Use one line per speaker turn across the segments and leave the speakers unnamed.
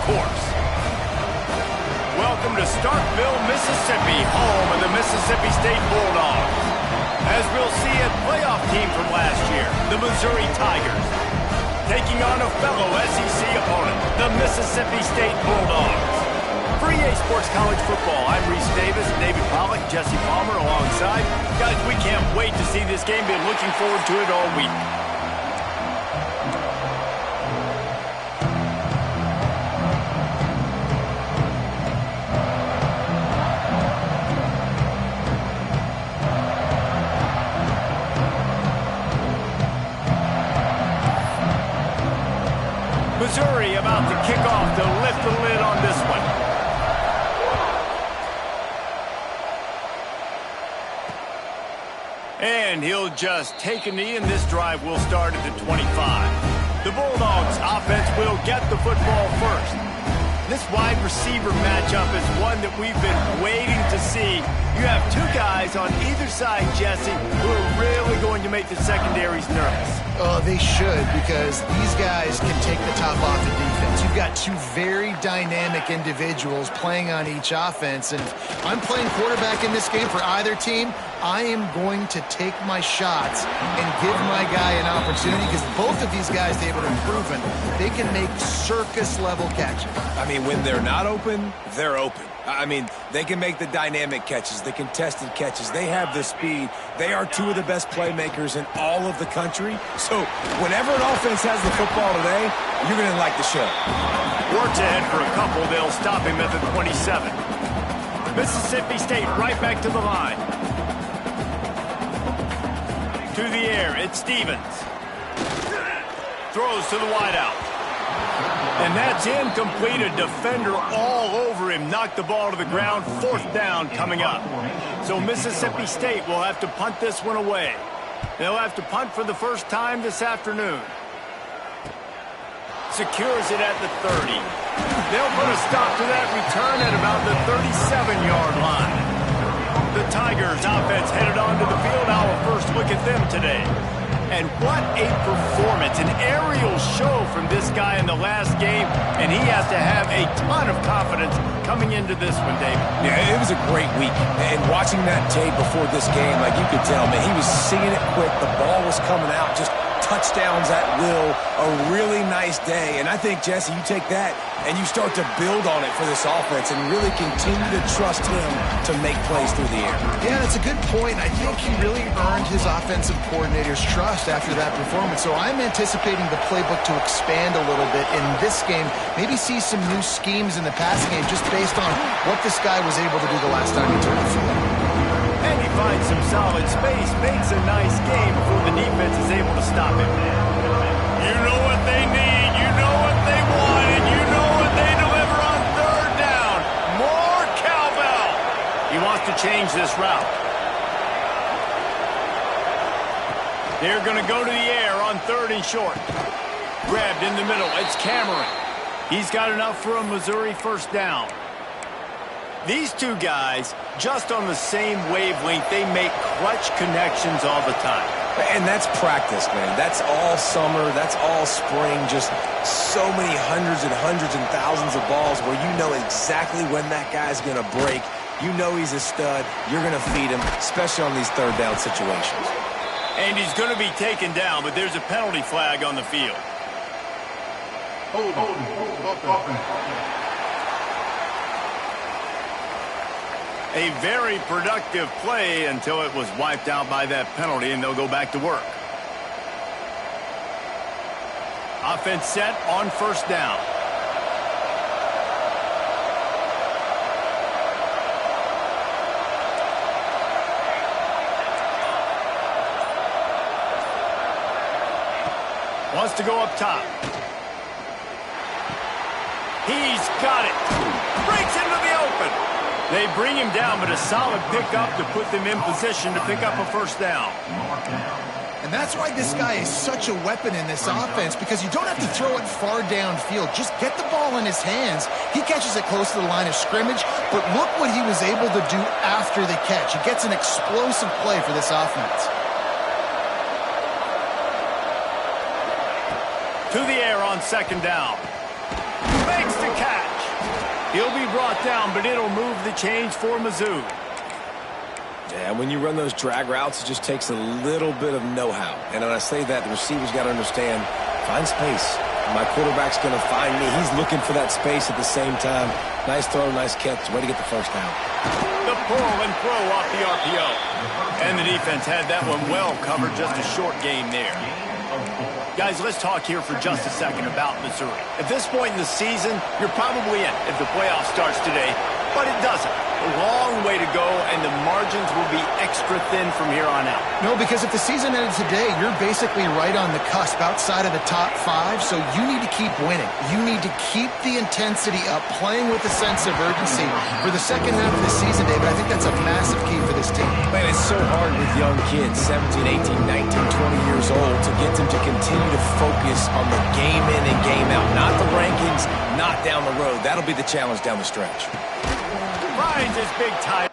course. Welcome to Starkville, Mississippi, home of the Mississippi State Bulldogs. As we'll see, a playoff team from last year, the Missouri Tigers, taking on a fellow SEC opponent, the Mississippi State Bulldogs. For EA Sports College Football, I'm Reese Davis, David Pollack, Jesse Palmer alongside. Guys, we can't wait to see this game. Been looking forward to it all week. Missouri about to kick off to lift the lid on this one. And he'll just take a knee, and this drive will start at the 25. The Bulldogs offense will get the football first. This wide receiver matchup is one that we've been waiting to see. You have two guys on either side, Jesse, who are really going to make the secondaries nervous.
Oh, they should, because these guys can take the top off the defense. You've got two very dynamic individuals playing on each offense, and I'm playing quarterback in this game for either team. I am going to take my shots and give my guy an opportunity, because both of these guys, David, are proven they can make circus-level catches.
I mean, when they're not open, they're open. I mean, they can make the dynamic catches, the contested catches. They have the speed. They are two of the best playmakers in all of the country. So whenever an offense has the football today, you're going to like the show.
Works ahead for a couple. They'll stop him at the 27. Mississippi State right back to the line. To the air, it's Stevens. Throws to the wideout. And that's incomplete. A defender all over him. Knocked the ball to the ground. Fourth down coming up. So Mississippi State will have to punt this one away. They'll have to punt for the first time this afternoon. Secures it at the 30. They'll put a stop to that return at about the 37-yard line. The Tigers offense headed onto the field. Our first look at them today. And what a performance, an aerial show from this guy in the last game, and he has to have a ton of confidence coming into this one, David.
Yeah, it was a great week, and watching that tape before this game, like you could tell, man, he was seeing it quick, the ball was coming out, just touchdowns at will, a really nice day. And I think, Jesse, you take that and you start to build on it for this offense and really continue to trust him to make plays through the air.
Yeah, that's a good point. I think he really earned his offensive coordinator's trust after that performance. So I'm anticipating the playbook to expand a little bit in this game, maybe see some new schemes in the passing game just based on what this guy was able to do the last time he took the field.
And he finds some solid space, makes a nice game before the defense is able to stop him. You know what they need, you know what they want, and you know what they deliver on third down. More cowbell. He wants to change this route. They're going to go to the air on third and short. Grabbed in the middle, it's Cameron. He's got enough for a Missouri first down. These two guys, just on the same wavelength, they make clutch connections all the time.
And that's practice, man. That's all summer. That's all spring. Just so many hundreds and thousands of balls where you know exactly when that guy's going to break. You know he's a stud. You're going to feed him, especially on these third down situations.
And he's going to be taken down, but there's a penalty flag on the field. A very productive play until it was wiped out by that penalty, and they'll go back to work. Offense set on first down. Wants to go up top. He's got it. Breaks into the open. They bring him down, but a solid pickup to put them in position to pick up a first down.
And that's why this guy is such a weapon in this offense, because you don't have to throw it far downfield. Just get the ball in his hands. He catches it close to the line of scrimmage, but look what he was able to do after the catch. He gets an explosive play for this offense.
To the air on second down. Makes the catch. He'll be brought down, but it'll move the chains for Mizzou.
Yeah, when you run those drag routes, it just takes a little bit of know-how. And when I say that, the receiver's got to understand, find space. My quarterback's going to find me. He's looking for that space at the same time. Nice throw, nice catch. Way to get the first down.
The pull and throw off the RPO. And the defense had that one well covered, just a short game there. Guys, let's talk here for just a second about Missouri. At this point in the season, you're probably in if the playoff starts today, but it doesn't. A long way to go, and the margins will be extra thin from here on out.
No, because if the season ended today, you're basically right on the cusp outside of the top 5, so you need to keep winning. You need to keep the intensity up, playing with a sense of urgency for the second half of the season, David. I think that's a massive key for this team.
Man, it's so hard with young kids, 17, 18, 19, 20 years old, to get them to continue to focus on the game in and game out, not the rankings, not down the road. That'll be the challenge down the stretch.
Finds his big tie.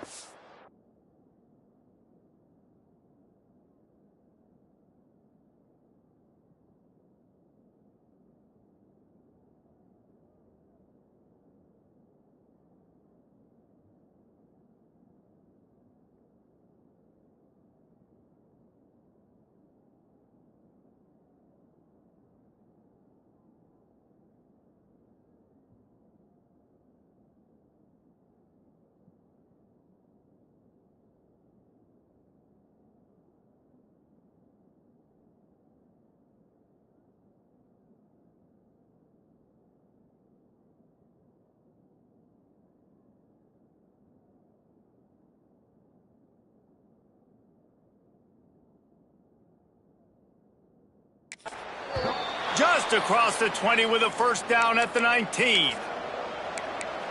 Just across the 20 with a first down at the 19.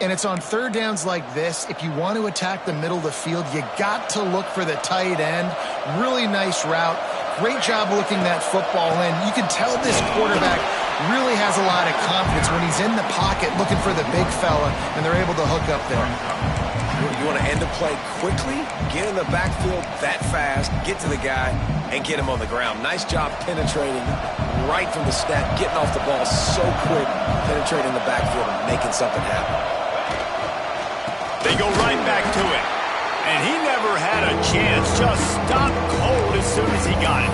And it's on third downs like this. If you want to attack the middle of the field, you got to look for the tight end. Really nice route. Great job looking that football in. You can tell this quarterback really has a lot of confidence when he's in the pocket looking for the big fella, and they're able to hook up there.
You want to end the play quickly, get in the backfield that fast, get to the guy, and get him on the ground. Nice job penetrating right from the snap, getting off the ball so quick, penetrating the backfield and making something happen.
They go right back to it. And he never had a chance, just stopped cold as soon as he got it.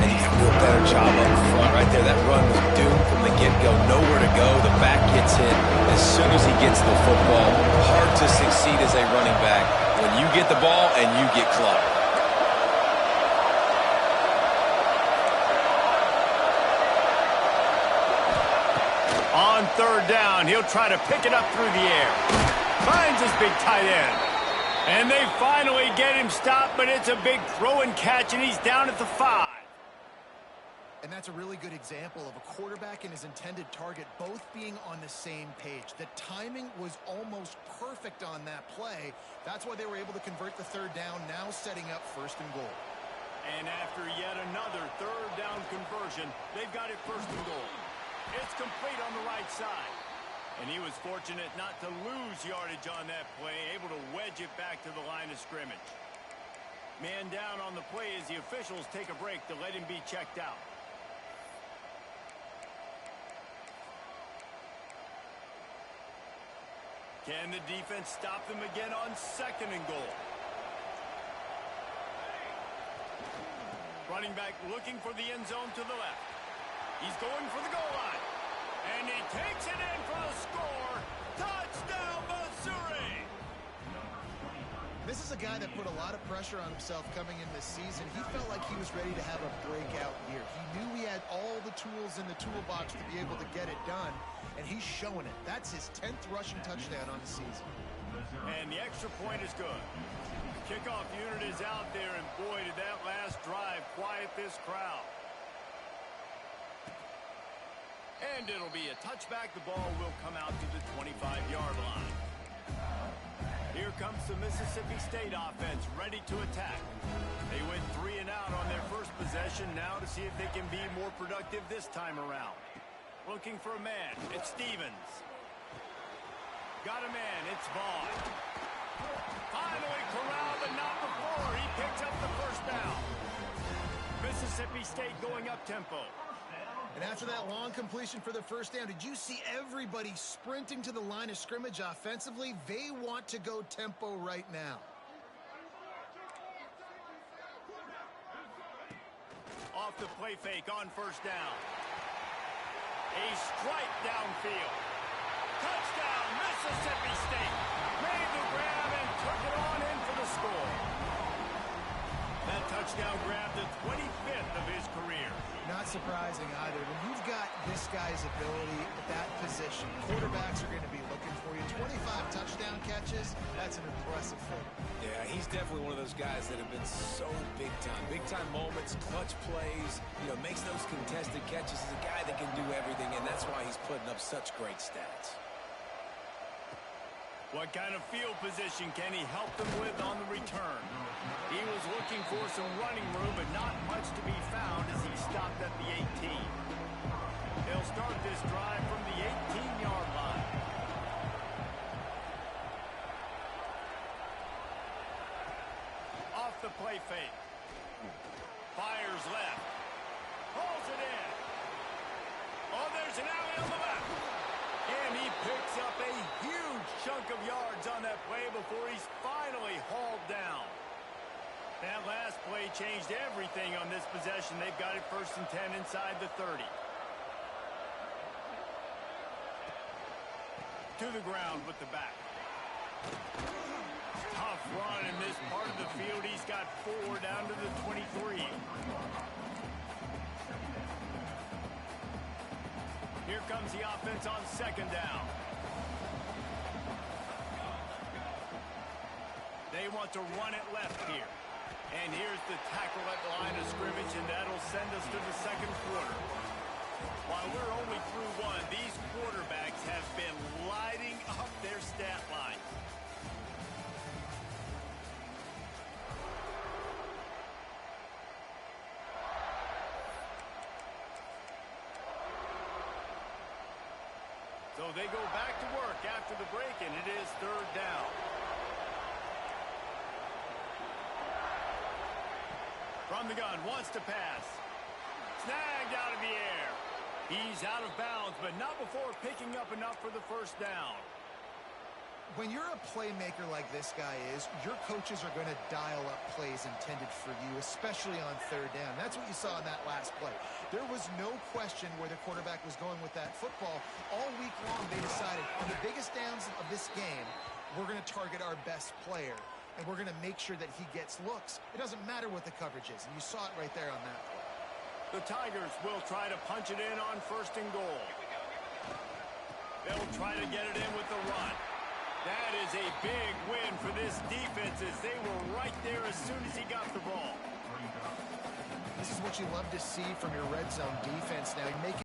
And he can do a better job up front right there. That run was doomed from the get-go. Nowhere to go. The back gets hit as soon as he gets the football. Hard to succeed as a running back when you get the ball and you get clocked.
On third down, he'll try to pick it up through the air. Finds his big tight end. And they finally get him stopped, but it's a big throw and catch, and he's down at the 5.
And that's a really good example of a quarterback and his intended target both being on the same page. The timing was almost perfect on that play. That's why they were able to convert the third down, now setting up first and goal.
And after yet another third down conversion, they've got it first and goal. It's complete on the right side. And he was fortunate not to lose yardage on that play, able to wedge it back to the line of scrimmage. Man down on the play as the officials take a break to let him be checked out. Can the defense stop them again on second and goal? Running back looking for the end zone to the left. He's going for the goal line. And he takes it in for the score. Touchdown, Missouri!
This is a guy that put a lot of pressure on himself coming in this season. He felt like he was ready to have a breakout year. He knew he had all the tools in the toolbox to be able to get it done, and he's showing it. That's his 10th rushing touchdown on the season.
And the extra point is good. The kickoff unit is out there, and boy, did that last drive quiet this crowd. And it'll be a touchback. The ball will come out to the 25-yard line. Here comes the Mississippi State offense ready to attack. They went 3 and out on their first possession. Now to see if they can be more productive this time around. Looking for a man. It's Stevens. Got a man. It's Vaughn. Finally corralled, but not before. He picks up the first down. Mississippi State going up tempo.
And after that long completion for the first down, did you see everybody sprinting to the line of scrimmage offensively? They want to go tempo right now.
Off the play fake on first down. A strike downfield. Touchdown, Mississippi State. Made the grab and took it on in for the score. That touchdown grabbed the 25th of his career.
Not surprising either. When you've got this guy's ability at that position, quarterbacks are going to be looking for you. 25 touchdown catches, that's an impressive thing.
Yeah, he's definitely one of those guys that have been so big time. Big time moments, clutch plays, makes those contested catches. He's a guy that can do everything, and that's why he's putting up such great stats.
What kind of field position can he help them with on the return? He was looking for some running room, but not much to be found as he stopped at the 18. They'll start this drive from the 18-yard line. Off the play fake. Fires left. Pulls it in. Oh, there's an alley on the left. And he picks up a huge chunk of yards on that play before he's finally hauled down. That last play changed everything on this possession. They've got it 1st and 10 inside the 30. To the ground with the back. Tough run in this part of the field. He's got 4 down to the 23. Here comes the offense on 2nd down. They want to run it left here. And here's the tackle at the line of scrimmage, and that'll send us to the 2nd quarter. While we're only through 1, these quarterbacks have been lighting up their stat line. So they go back to work after the break, and it is 3rd down. From the gun, wants to pass. Snagged out of the air. He's out of bounds, but not before picking up enough for the 1st down.
When you're a playmaker like this guy is, your coaches are going to dial up plays intended for you, especially on 3rd down. That's what you saw in that last play. There was no question where the quarterback was going with that football. All week long, they decided on the biggest downs of this game, we're going to target our best player, and we're going to make sure that he gets looks. It doesn't matter what the coverage is, and you saw it right there on that play.
The Tigers will try to punch it in on 1st and goal. They'll try to get it in with the run. That is a big win for this defense as they were right there as soon as he got the ball.
This is what you love to see from your red zone defense now. You make